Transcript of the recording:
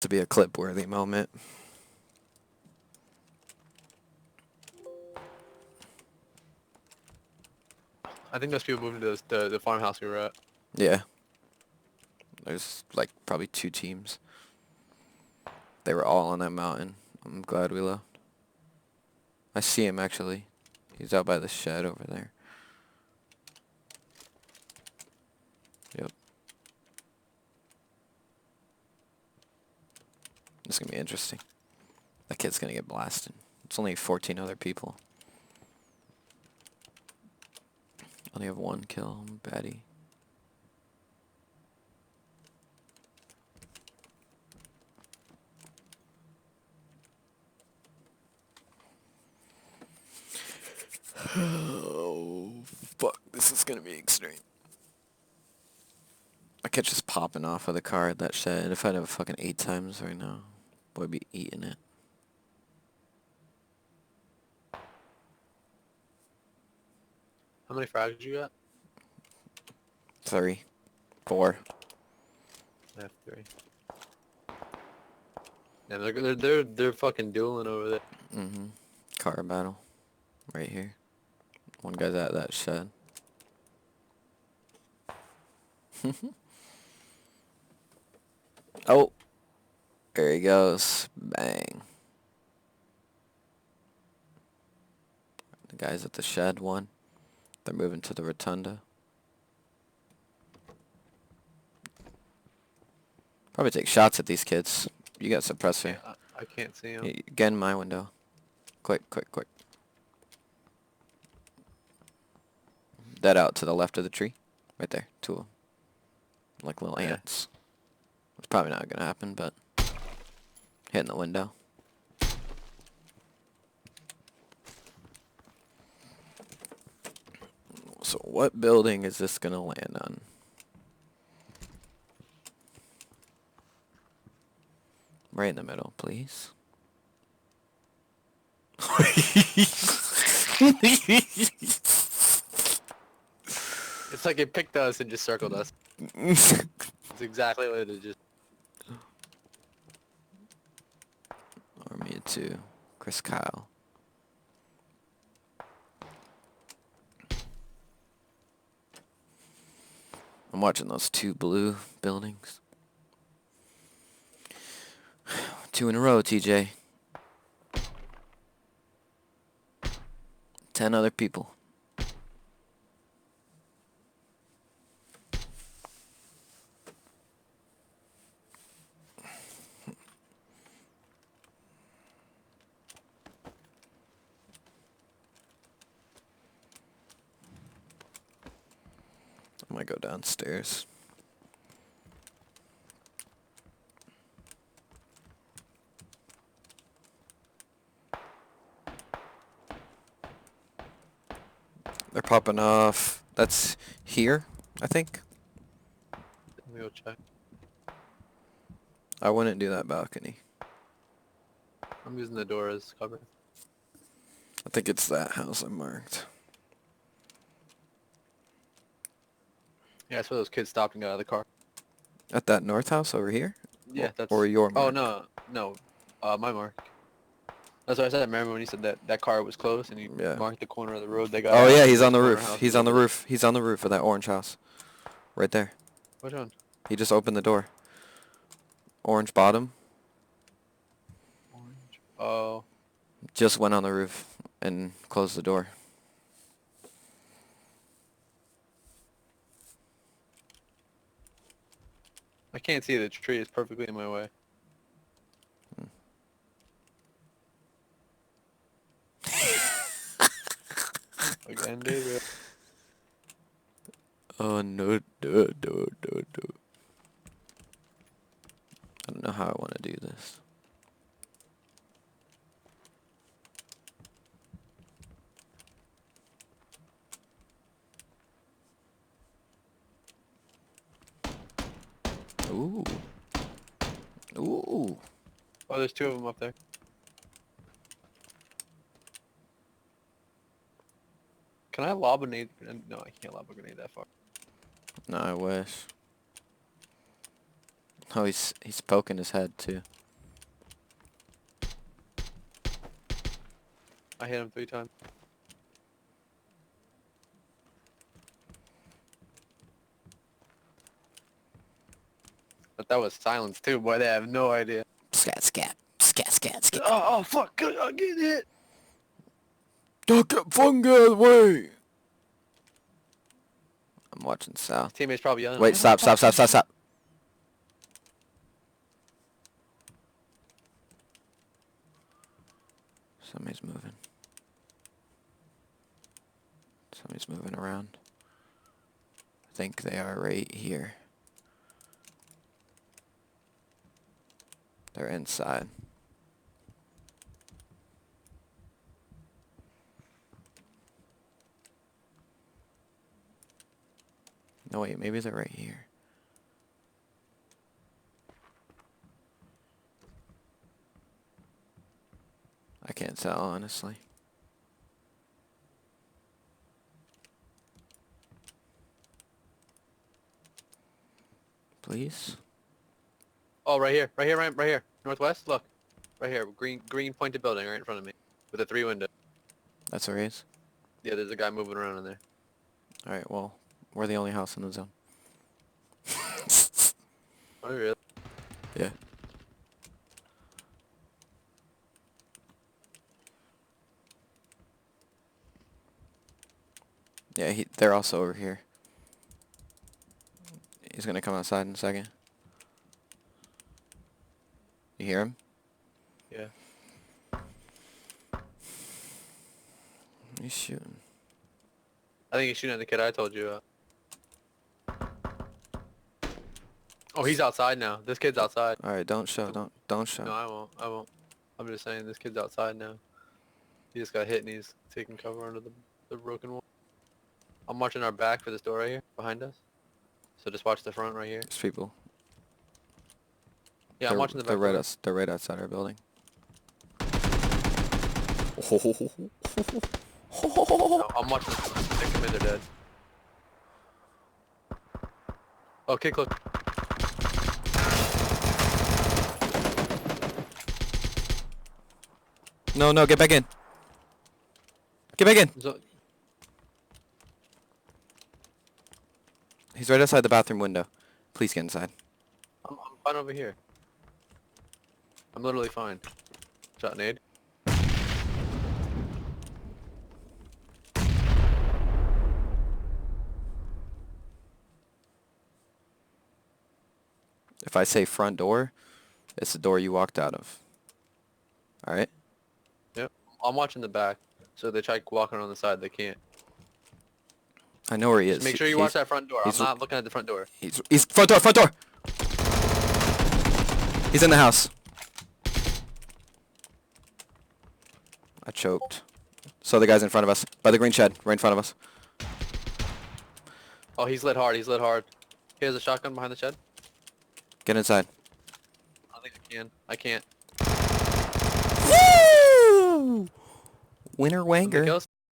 To be a clip-worthy moment. I think those people moved into the farmhouse we were at. Yeah. There's like probably 2 teams. They were all on that mountain. I'm glad we left. I see him actually. He's out by the shed over there. Yep. This is gonna be interesting. That kid's gonna get blasted. It's only 14 other people. Only have 1 kill. Baddie. Oh, fuck. This is gonna be extreme. My catch is popping off of the car at that shed. If I'd have fucking 8 times right now, boy, I'd be eating it. How many frags you got? 3, 4. I have 3. Yeah, they're fucking dueling over there. Mm-hmm. Car battle. Right here. One guy's at that shed. Oh. There he goes. Bang. The guy's at the shed, one. They're moving to the rotunda. Probably take shots at these kids. You got suppressor. Yeah, I can't see him. Get in my window. Quick, quick, quick. That out to the left of the tree. Right there. 2 of them. Like little Yeah. ants. It's probably not gonna happen, but hitting the window. So what building is this gonna land on? Right in the middle, please. It's like it picked us and just circled us. It's exactly what it just. Or me too. Chris Kyle. I'm watching those 2 blue buildings. 2 in a row, TJ. 10 other people. I might go downstairs. They're popping off. That's here, I think. Let me go check. I wouldn't do that balcony. I'm using the door as cover. I think it's that house I marked. Yeah, that's where those kids stopped and got out of the car. At that north house over here? Yeah, that's. Or your Oh mark? no. My mark. That's what I said. Remember when you said that car was closed and you Yeah. marked the corner of the road they got Oh out, yeah, and he's on the corner roof. house He's is on the over there. roof. He's on the roof of that orange house. Right there. Which one? He just opened the door. Orange bottom. Orange. Oh. Just went on the roof and closed the door. I can't see the tree. It's perfectly in my way. Again, David. Oh no, no. I don't know how I want to do this. Ooh. Ooh. Oh, there's 2 of them up there. Can I lob a nade? No, I can't lob a grenade that far. No, I wish. Oh, he's poking his head too. I hit him 3 times. But that was silence too, boy. They have no idea. Scat, scat, scat, scat, scat. Oh fuck! I'm getting hit. Don't get fungi out of the way. I'm watching south. Teammates probably yelling. Wait, stop, stop, stop, stop, stop. Somebody's moving. Somebody's moving around. I think they are right here. They're inside. No, wait, maybe they're right here. I can't tell, honestly. Please? Oh, right here, right here, right here. Northwest, look. Right here, green pointed building right in front of me. With a 3 window. That's where he is? Yeah, there's a guy moving around in there. Alright, well, we're the only house in the zone. Oh, really? Yeah. Yeah, they're also over here. He's gonna come outside in a second. You hear him? Yeah. He's shooting. I think he's shooting at the kid I told you Oh, he's outside now. This kid's outside. Alright, don't show, don't show. No, I won't. I'm just saying this kid's outside now. He just got hit and he's taking cover under the broken wall. I'm watching our back for this door right here, behind us. So just watch the front right here. There's people. Yeah, I'm watching the back door. They're right outside our building. No, I'm watching the front. They come in, they're dead. Oh, kick, look. No, no, get back in. Get back in. So, He's right outside the bathroom window. Please get inside. I'm fine over here. I'm literally fine. Shot nade. If I say front door, it's the door you walked out of. Alright? Yep. I'm watching the back. So they try walking on the side, they can't. I know where he is. Just make sure you watch that front door. I'm not looking at the front door. He's front door, front door! He's in the house. I choked. So the guy's in front of us. By the green shed, right in front of us. Oh, he's lit hard, he's lit hard. He has a shotgun behind the shed. Get inside. I don't think I can. I can't. Woo! Winner How many wanger. kills?